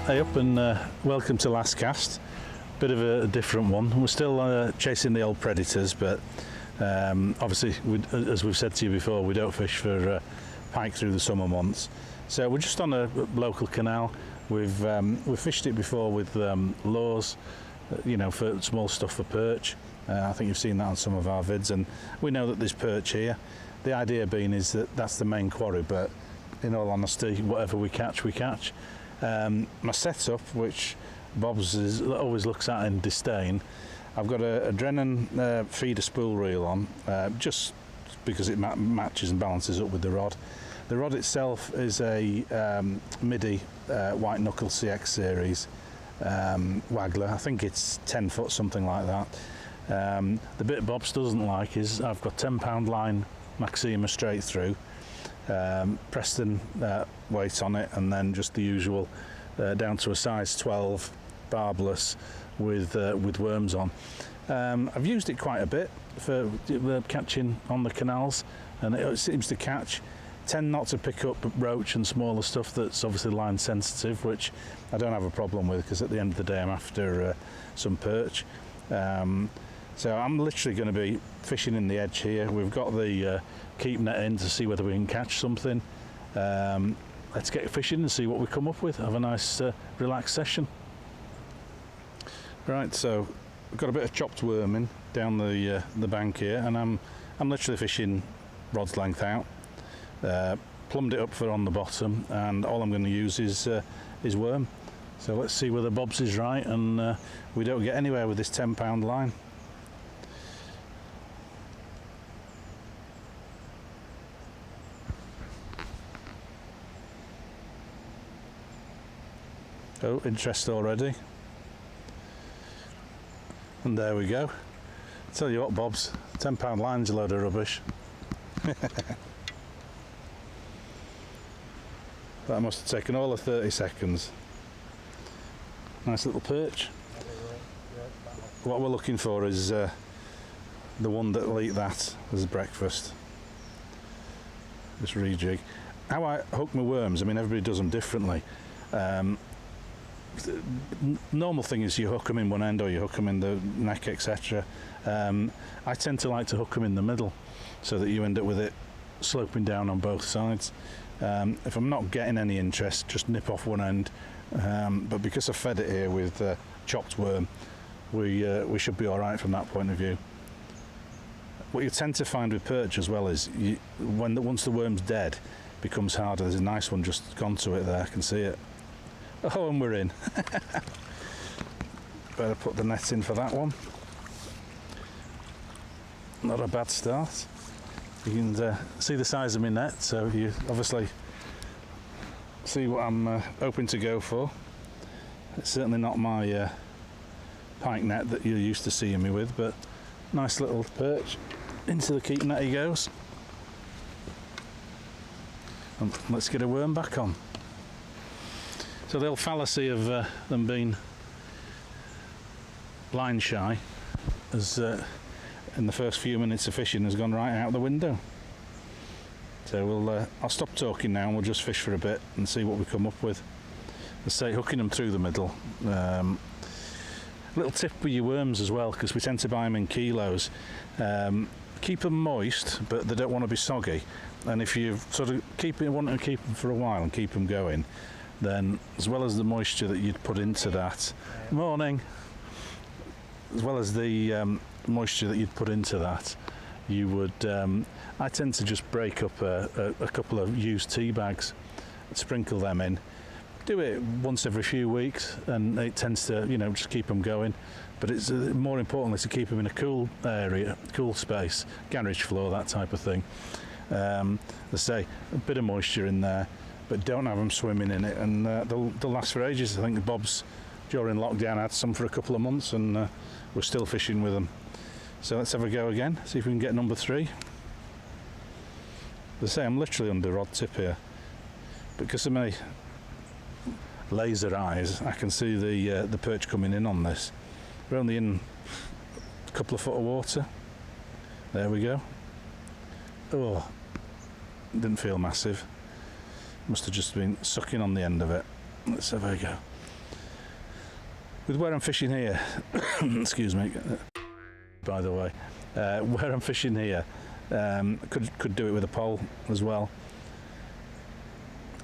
Hey up and welcome to Last Cast. Bit of a different one. We're still chasing the old predators, but obviously, as we've said to you before, we don't fish for pike through the summer months. So we're just on a local canal. We've fished it before with lures, you know, for small stuff for perch. I think you've seen that on some of our vids, and we know that there's perch here. The idea being is that that's the main quarry, but in all honesty, whatever we catch, we catch. My setup, which Bob's always looks at in disdain, I've got a Drennan feeder spool reel on, just because it matches and balances up with the rod. The rod itself is a MIDI white knuckle CX series waggler. I think it's 10 foot, something like that. The bit Bob's doesn't like is I've got 10-pound line Maxima straight through, Preston weight on it, and then just the usual down to a size 12 barbless with worms on. I've used it quite a bit for catching on the canals, and it seems to catch. Tend not to pick up roach and smaller stuff that's obviously line sensitive, which I don't have a problem with, because at the end of the day I'm after some perch. So I'm literally going to be fishing in the edge here. We've got the keep net in to see whether we can catch something. Let's get fishing and see what we come up with. Have a nice relaxed session. Right, so we've got a bit of chopped worming down the bank here, and I'm literally fishing rod's length out. Plumbed it up for on the bottom, and all I'm going to use is worm. So let's see whether Bob's is right and we don't get anywhere with this 10-pound line. Oh, interest already. And there we go. Tell you what, Bob's 10-pound line's a load of rubbish. That must have taken all of 30 seconds. Nice little perch. What we're looking for is the one that'll eat that as breakfast. Just rejig. How I hook my worms, I mean, everybody does them differently. Normal thing is you hook them in one end or you hook them in the neck, etc. I tend to like to hook them in the middle, so that you end up with it sloping down on both sides. If I'm not getting any interest, just nip off one end, but because I fed it here with chopped worm, we should be all right from that point of view. What you tend to find with perch as well is once the worm's dead, it becomes harder. There's a nice one just gone to it there, I can see it. Oh, and we're in. Better put the net in for that one. Not a bad start. You can see the size of my net, so you obviously see what I'm hoping to go for. It's certainly not my pike net that you're used to seeing me with, but nice little perch. Into the keep net he goes. And let's get a worm back on. So the old fallacy of them being line shy has in the first few minutes of fishing has gone right out the window. So I'll stop talking now and we'll just fish for a bit and see what we come up with. Let's say hooking them through the middle. Little tip with your worms as well, because we tend to buy them in kilos. Keep them moist, but they don't want to be soggy. And if you sort of want to keep them for a while and keep them going, then as well as the moisture that you'd put into that, morning, as well as the moisture that you'd put into that, you would, I tend to just break up a couple of used tea bags, sprinkle them in, do it once every few weeks, and it tends to, you know, just keep them going. But it's more importantly to keep them in a cool area, cool space, garage floor, that type of thing. Let's say a bit of moisture in there, but don't have them swimming in it, and they'll last for ages. I think Bob's, during lockdown, had some for a couple of months, and we're still fishing with them. So let's have a go again, see if we can get number 3. As I say, I'm literally under rod tip here. Because of my laser eyes, I can see the perch coming in on this. We're only in a couple of foot of water. There we go. Oh, didn't feel massive. Must have just been sucking on the end of it. Let's have a go. With where I'm fishing here, excuse me, by the way, where I'm fishing here, could do it with a pole as well.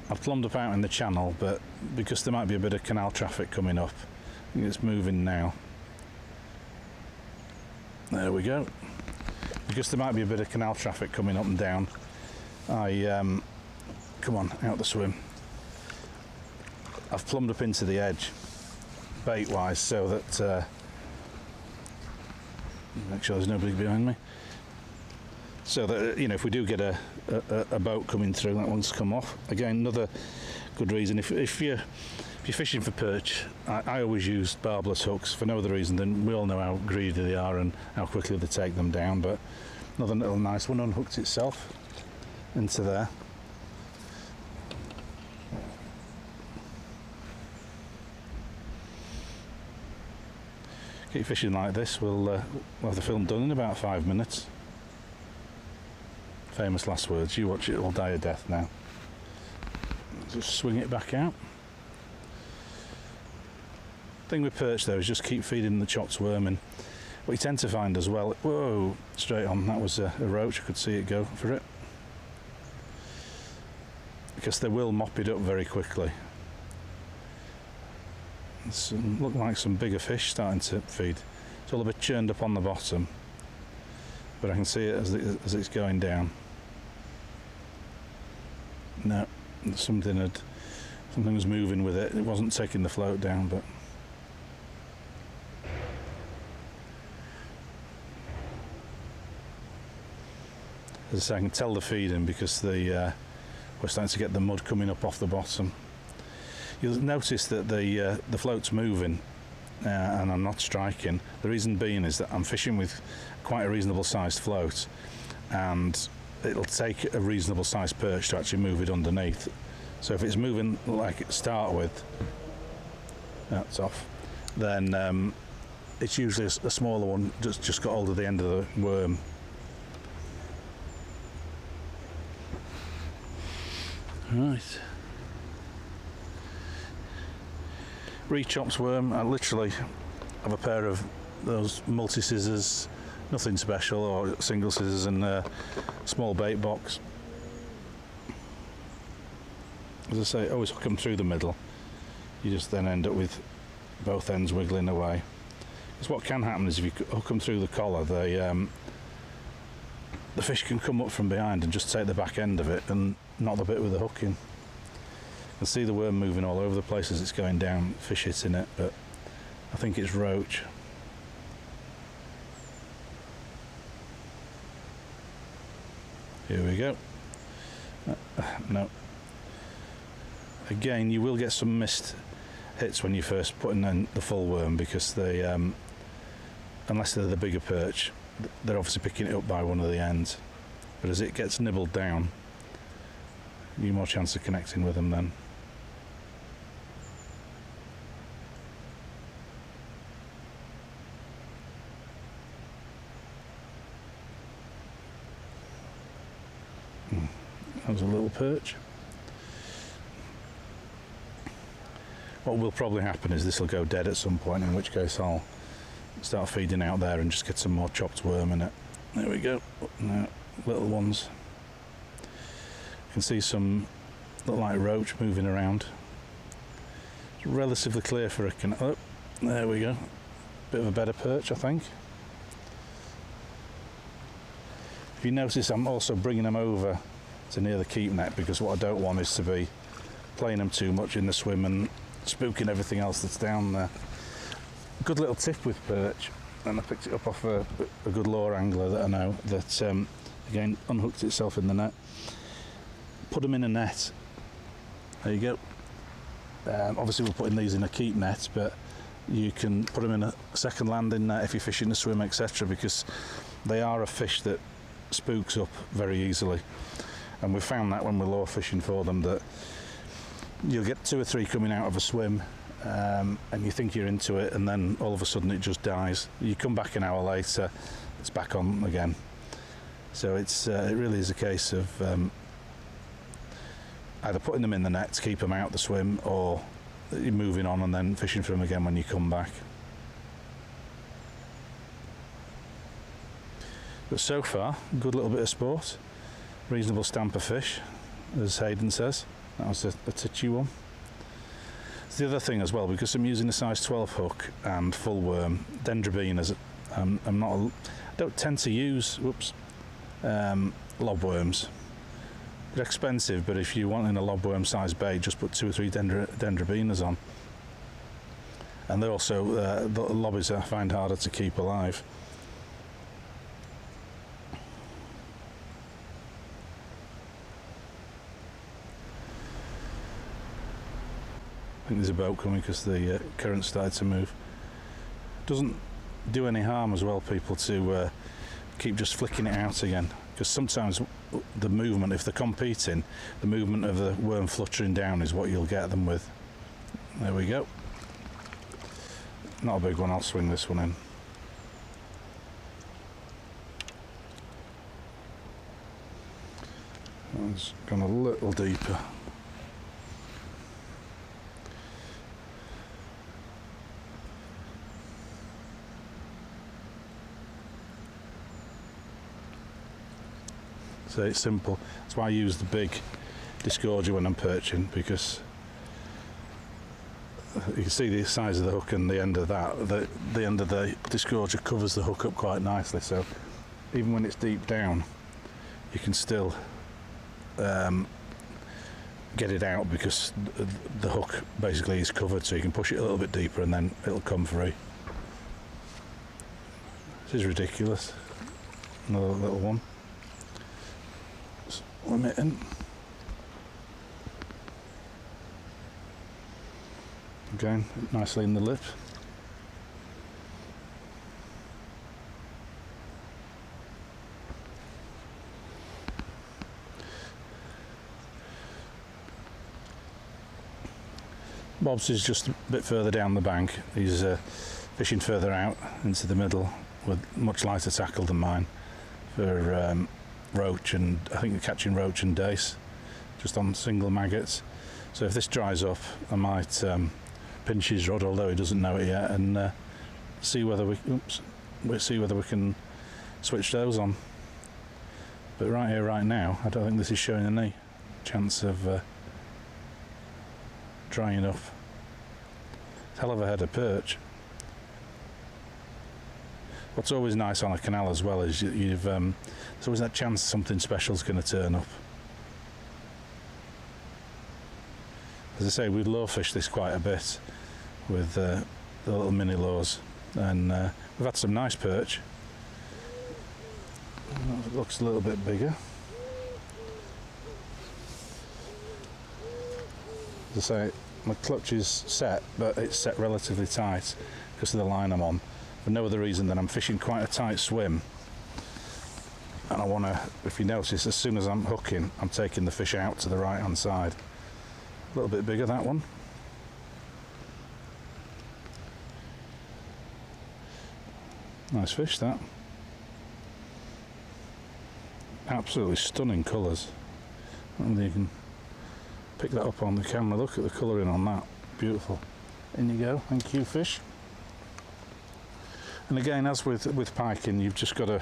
I've plumbed up out in the channel, but because there might be a bit of canal traffic coming up, I think it's moving now. There we go. Because there might be a bit of canal traffic coming up and down, I come on, out the swim. I've plumbed up into the edge, bait wise, so that make sure there's nobody behind me. So that, you know, if we do get a boat coming through, that one's come off. Again, another good reason. If you're fishing for perch, I always use barbless hooks for no other reason than we all know how greedy they are and how quickly they take them down. But another little nice one unhooked itself into there. Keep fishing like this, we'll have the film done in about 5 minutes. Famous last words, you watch it, it'll die a death now. Just swing it back out. Thing with perch though is just keep feeding the chopped worm in. What you tend to find as well, whoa, straight on, that was a roach, I could see it go for it. Because they will mop it up very quickly. Look like some bigger fish starting to feed. It's all a bit churned up on the bottom, but I can see it as it's going down. No, something was moving with it. It wasn't taking the float down, but as I say, I can tell the feeding because we're starting to get the mud coming up off the bottom. You'll notice that the float's moving and I'm not striking. The reason being is that I'm fishing with quite a reasonable sized float, and it'll take a reasonable sized perch to actually move it underneath. So if it's moving like it start with, that's off, then it's usually a smaller one just got hold of the end of the worm. Right. Re-chopped worm. I literally have a pair of those multi-scissors, nothing special, or single scissors and a small bait box. As I say, always hook them through the middle. You just then end up with both ends wiggling away. Because what can happen is if you hook them through the collar, the fish can come up from behind and just take the back end of it and knock the bit with the hook in. You can see the worm moving all over the place as it's going down, fish hitting it, but I think it's roach. Here we go. No. Again, you will get some missed hits when you first put in the full worm, because they, unless they're the bigger perch, they're obviously picking it up by one of the ends. But as it gets nibbled down, you've more chance of connecting with them then. That was a little perch. What will probably happen is this will go dead at some point, in which case I'll start feeding out there and just get some more chopped worm in it. There we go. Now, little ones. You can see some look like roach moving around. It's relatively clear for a canal. Oh, there we go. Bit of a better perch, I think. If you notice, I'm also bringing them over to near the keep net, because what I don't want is to be playing them too much in the swim and spooking everything else that's down there. Good little tip with perch, and I picked it up off a good lure angler that I know, that again unhooked itself in the net. Put them in a net. There you go. Obviously we're putting these in a keep net, but you can put them in a second landing net if you're fishing a swim, etc., because they are a fish that spooks up very easily. And we've found that when we're lure fishing for them, that you'll get 2 or 3 coming out of a swim, and you think you're into it, and then all of a sudden it just dies. You come back an hour later, it's back on again. So it's it really is a case of either putting them in the net to keep them out the swim, or you're moving on and then fishing for them again when you come back. But so far, good little bit of sport, reasonable stamp of fish, as Hayden says. That was a titchy one. The other thing as well, because I'm using a size 12 hook and full worm, dendrobinas, I don't tend to use lobworms. They're expensive, but if you want in a lobworm size bait, just put 2 or 3 dendrobinas on. And they're also the lobbies I find harder to keep alive. I think there's a boat coming because the current started to move. Doesn't do any harm as well, people, to keep just flicking it out again, because sometimes the movement, if they're competing, the movement of the worm fluttering down is what you'll get them with. There we go. Not a big one, I'll swing this one in. It's gone a little deeper. So it's simple. That's why I use the big disgorger when I'm perching, because you can see the size of the hook and the end of that. The end of the disgorger covers the hook up quite nicely, so even when it's deep down you can still get it out, because the hook basically is covered, so you can push it a little bit deeper and then it'll come free. This is ridiculous. Another little one. Limiting. Again, nicely in the lip. Bob's is just a bit further down the bank. He's fishing further out into the middle with much lighter tackle than mine for roach, and I think they're catching roach and dace just on single maggots. So if this dries up, I might pinch his rod, although he doesn't know it yet, and see whether we'll see whether we can switch those on. But right here, right now, I don't think this is showing any chance of drying up. Hell of a head of perch. What's always nice on a canal as well is there's always that chance something special's going to turn up. As I say, we lure fish this quite a bit with the little mini lures, and we've had some nice perch. It looks a little bit bigger. As I say, my clutch is set, but it's set relatively tight because of the line I'm on. For no other reason than I'm fishing quite a tight swim, and I want to, if you notice, as soon as I'm hooking, I'm taking the fish out to the right hand side. A little bit bigger, that one. Nice fish, that. Absolutely stunning colours. I don't know if you can pick that up on the camera. Look at the colouring on that. Beautiful. In you go. Thank you, fish. And again, as with piking, you've just got to,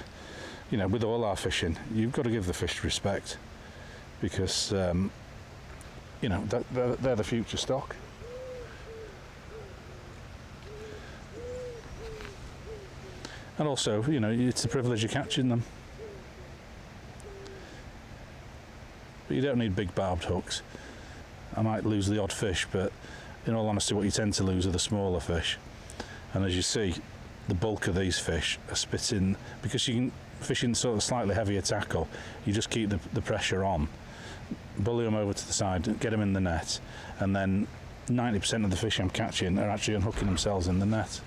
you know, with all our fishing, you've got to give the fish respect, because you know, they're the future stock. And also, you know, it's a privilege of catching them. But you don't need big barbed hooks. I might lose the odd fish, but in all honesty, what you tend to lose are the smaller fish. And as you see, the bulk of these fish are spitting, because you can fish in sort of slightly heavier tackle. You just keep the pressure on, bully them over to the side, get them in the net, and then 90% of the fish I'm catching are actually unhooking themselves in the net.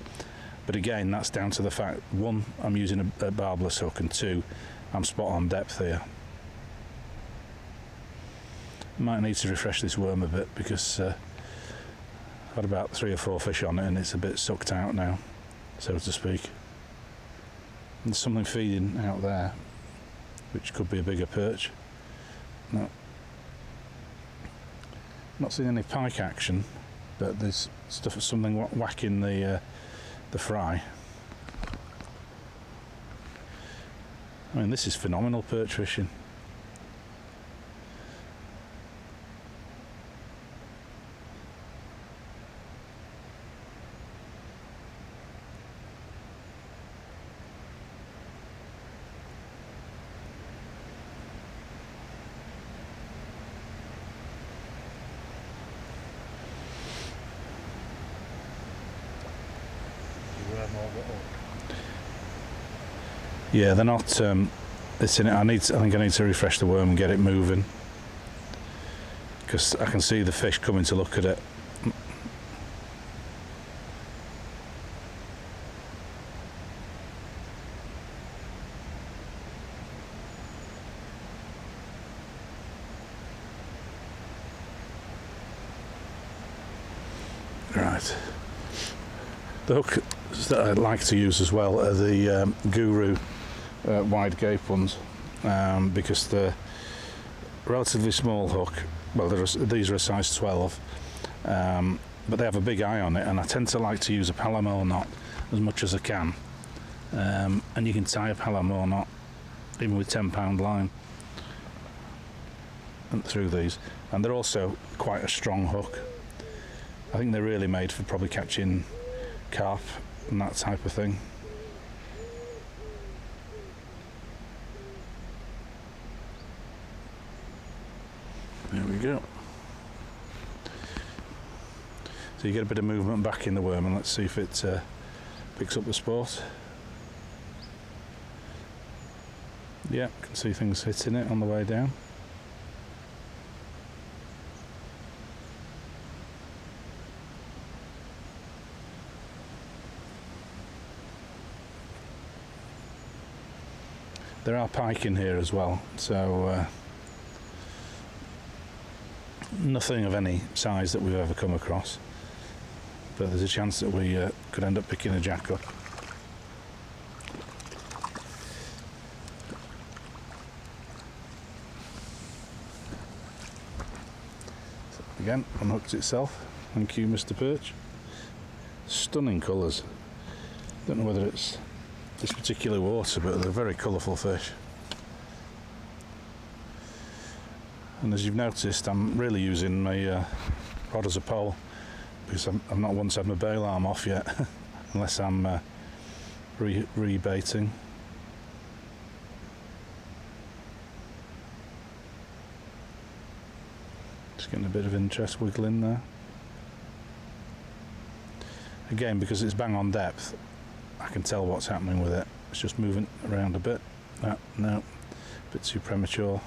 But again, that's down to the fact, one, I'm using a barbless hook, and two, I'm spot on depth here. Might need to refresh this worm a bit, because I've had about 3 or 4 fish on it and it's a bit sucked out now, so to speak. And there's something feeding out there, which could be a bigger perch. No, not seeing any pike action, but there's something whacking the fry. I mean, this is phenomenal perch fishing. Yeah, they're not. It's in it. I think I need to refresh the worm and get it moving, because I can see the fish coming to look at it. Right. The hook that I like to use as well are the Guru wide gape ones, because they're relatively small hook. Well, these are a size 12, but they have a big eye on it, and I tend to like to use a Palomar knot as much as I can. And you can tie a Palomar knot even with 10-pound line and through these, and they're also quite a strong hook. I think they're really made for probably catching carp and that type of thing. There we go. So you get a bit of movement back in the worm, and let's see if it picks up the sport. Yeah, can see things hitting it on the way down. There are pike in here as well, so nothing of any size that we've ever come across, but there's a chance that we could end up picking a jack up. So again, unhooked itself. Thank you, Mr. Perch. Stunning colours. Don't know whether it's this particular water, but they're very colourful fish. And as you've noticed, I'm really using my rod as a pole, because I've not once had my bail arm off yet, unless I'm rebaiting. Just getting a bit of interest wiggling there. Again, because it's bang on depth, I can tell what's happening with it. It's just moving around a bit. No, a bit too premature.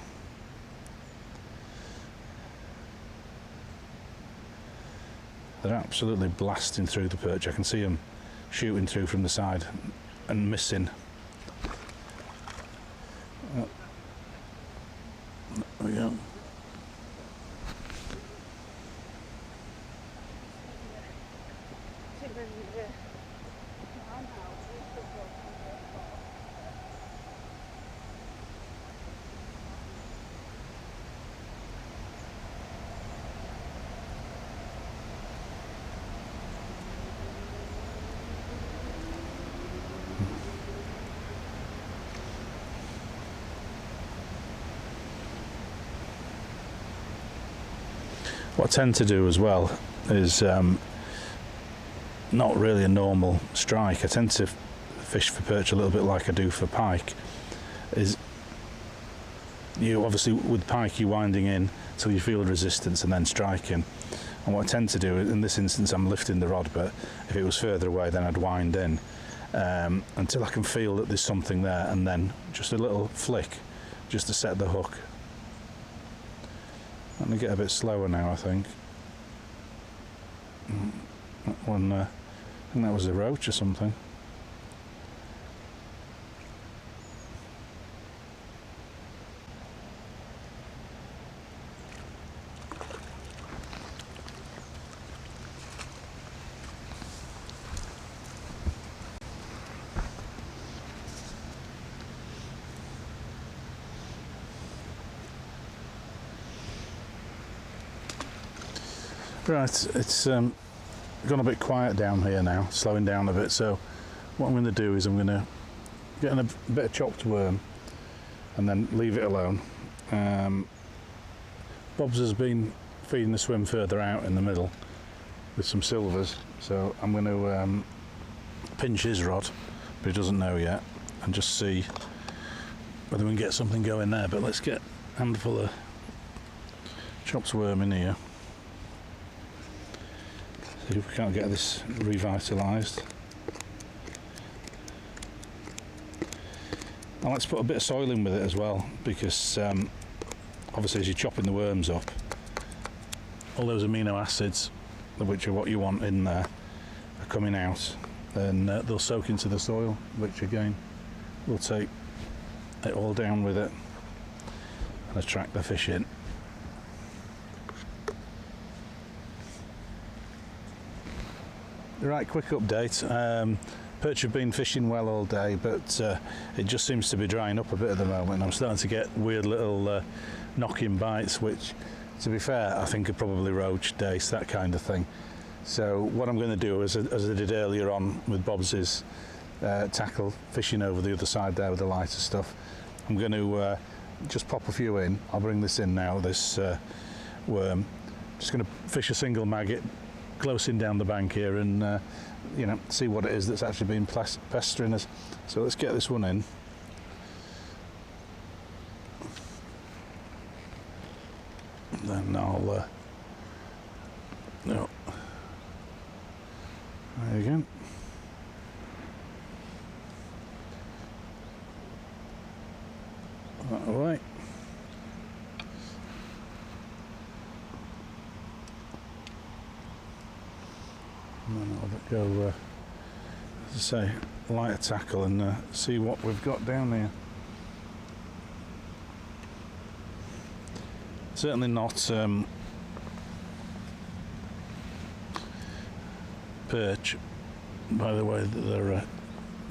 They're absolutely blasting through the perch. I can see them shooting through from the side and missing. Oh. There we go. What I tend to do as well is not really a normal strike. I tend to fish for perch a little bit like I do for pike. Is you obviously with pike you're winding in till you feel resistance and then striking. And what I tend to do in this instance, I'm lifting the rod, but if it was further away then I'd wind in until I can feel that there's something there, and then just a little flick just to set the hook. Let me get a bit slower now, I think. That one, I think that was a roach or something. Right, it's gone a bit quiet down here now, slowing down a bit, so what I'm going to do is I'm going to get in a bit of chopped worm and then leave it alone. Bob's has been feeding the swim further out in the middle with some silvers, so I'm going to pinch his rod, but he doesn't know yet, and just see whether we can get something going there. But let's get a handful of chopped worm in here, see if we can't get this revitalised. And let's put a bit of soil in with it as well, because obviously as you're chopping the worms up, all those amino acids, which are what you want in there, are coming out, and they'll soak into the soil, which again will take it all down with it and attract the fish in. Right, quick update. Perch have been fishing well all day, but it just seems to be drying up a bit at the moment. I'm starting to get weird little knocking bites, which, to be fair, I think are probably roach, dace, that kind of thing. So what I'm going to do is, as I did earlier on with Bob's tackle, fishing over the other side there with the lighter stuff, I'm going to just pop a few in. I'll bring this in now, this worm. Just going to fish a single maggot close in down the bank here, and you know, see what it is that's actually been pestering us. So let's get this one in. Then I'll no. There you go. That away. And then I'll go, as I say, light a tackle and see what we've got down here. Certainly not perch, by the way that they're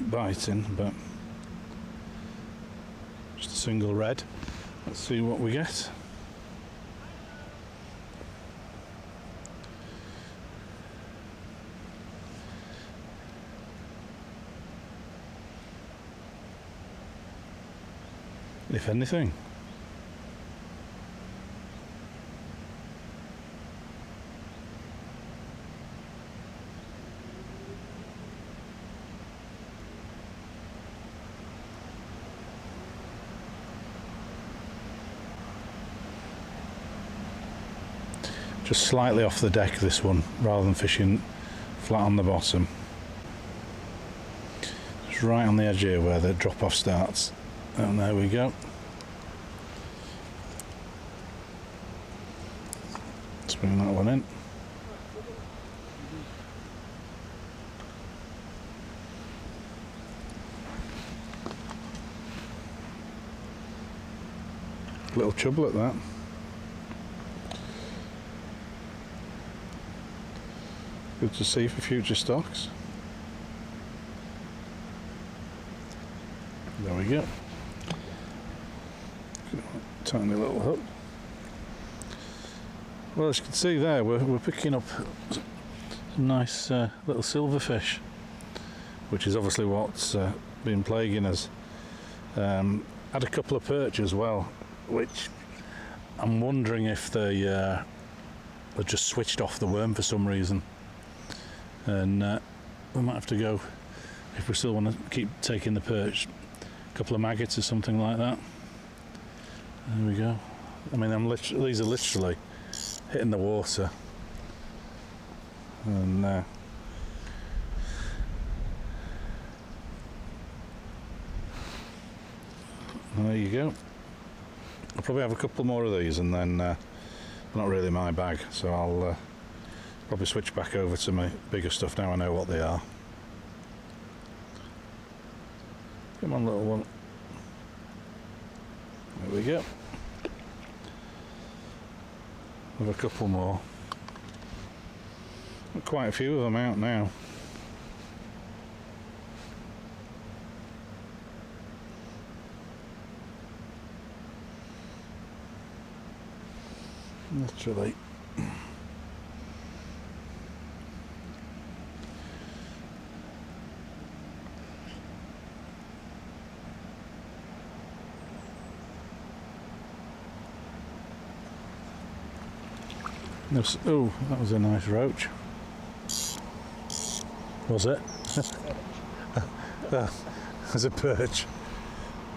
biting, but just a single red. Let's see what we get. If anything. Just slightly off the deck, this one, rather than fishing flat on the bottom. Just right on the edge here where the drop off starts. And there we go. Let's bring that one in. Little trouble at that. Good to see for future stocks. There we go. Tiny little hook. Well, as you can see there, we're picking up some nice little silverfish, which is obviously what's been plaguing us. Had a couple of perch as well, which I'm wondering if they just switched off the worm for some reason, and we might have to go, if we still want to keep taking the perch, a couple of maggots or something like that. There we go. I mean, these are literally hitting the water, and there you go. I'll probably have a couple more of these, and then not really my bag, so I'll probably switch back over to my bigger stuff now I know what they are. Come on, little one. There we go. Have a couple more. Quite a few of them out now. Literally. Oh, that was a nice roach. Was it? There's a perch.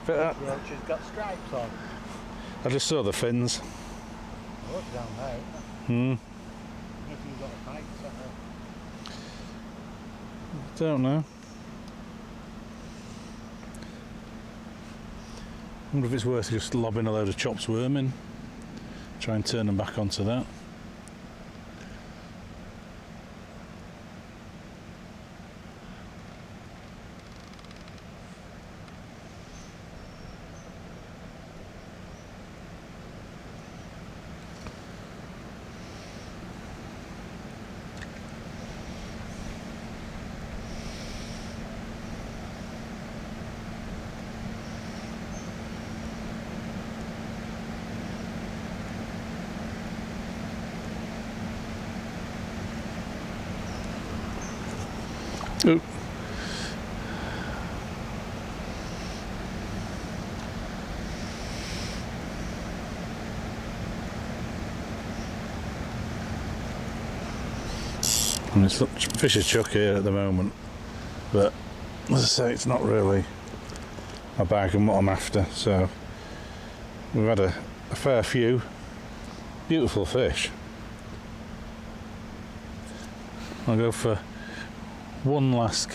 Roach has got stripes on. I just saw the fins. Look down there. Hmm. If you've got a pike set up. Don't know. Wonder if it's worth just lobbing a load of chopped worm in. Try and turn them back onto that. Oh. And it's fish is chuck here at the moment, but as I say, it's not really my bag and what I'm after. So we've had a fair few beautiful fish. I'll go for one last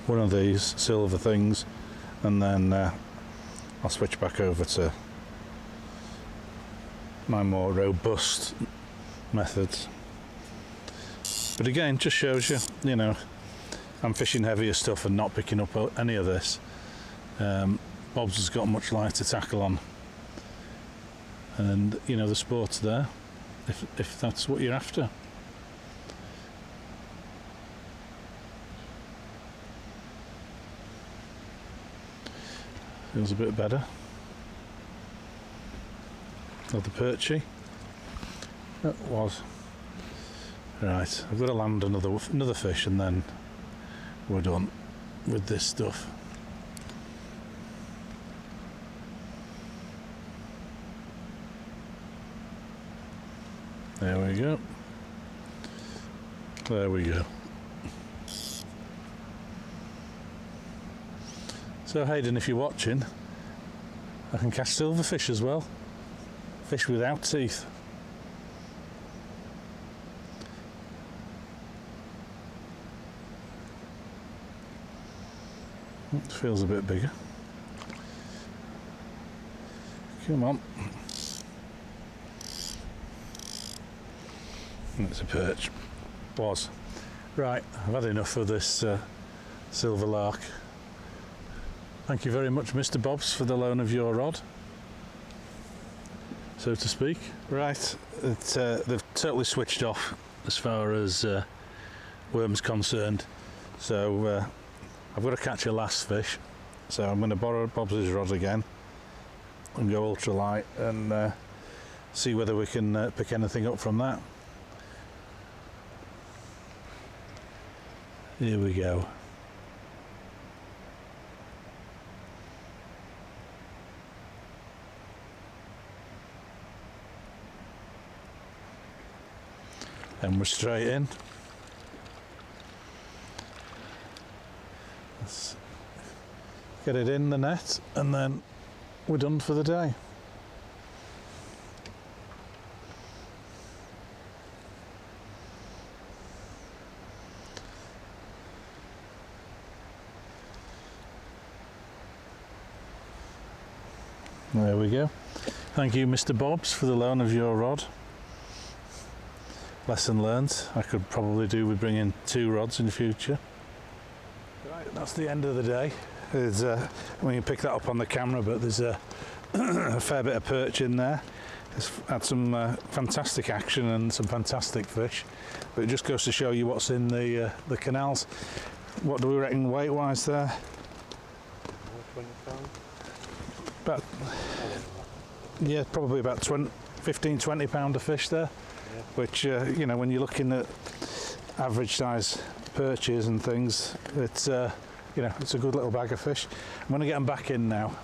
one of these silver things, and then I'll switch back over to my more robust methods. But again, just shows you, you know, I'm fishing heavier stuff and not picking up any of this. Bob's has got much lighter tackle on, and you know the sport's there if that's what you're after. Feels a bit better. Not the perchy. It was. Right, I've got to land another fish and then we're done with this stuff. There we go. There we go. So Hayden, if you're watching, I can catch silverfish as well. Fish without teeth. It feels a bit bigger. Come on. And it's a perch. Was. Right, I've had enough of this silver lark. Thank you very much, Mr. Bobs, for the loan of your rod, so to speak. Right, they've totally switched off as far as worm's concerned, so I've got to catch a last fish, so I'm going to borrow Bob's rod again and go ultralight and see whether we can pick anything up from that. Here we go. And we're straight in. Let's get it in the net and then we're done for the day. There we go. Thank you, Mr. Bobs, for the loan of your rod. Lesson learned. I could probably do with bringing 2 rods in the future. Right, that's the end of the day. There's we can pick that up on the camera, but there's a fair bit of perch in there. It's had some fantastic action and some fantastic fish, but it just goes to show you what's in the canals. What do we reckon weight-wise there? 20 pounds. About, yeah, probably about 15-20 pound of fish there. Yeah. Which you know, when you're looking at average size perches and things, it's you know, it's a good little bag of fish. I'm going to get them back in now.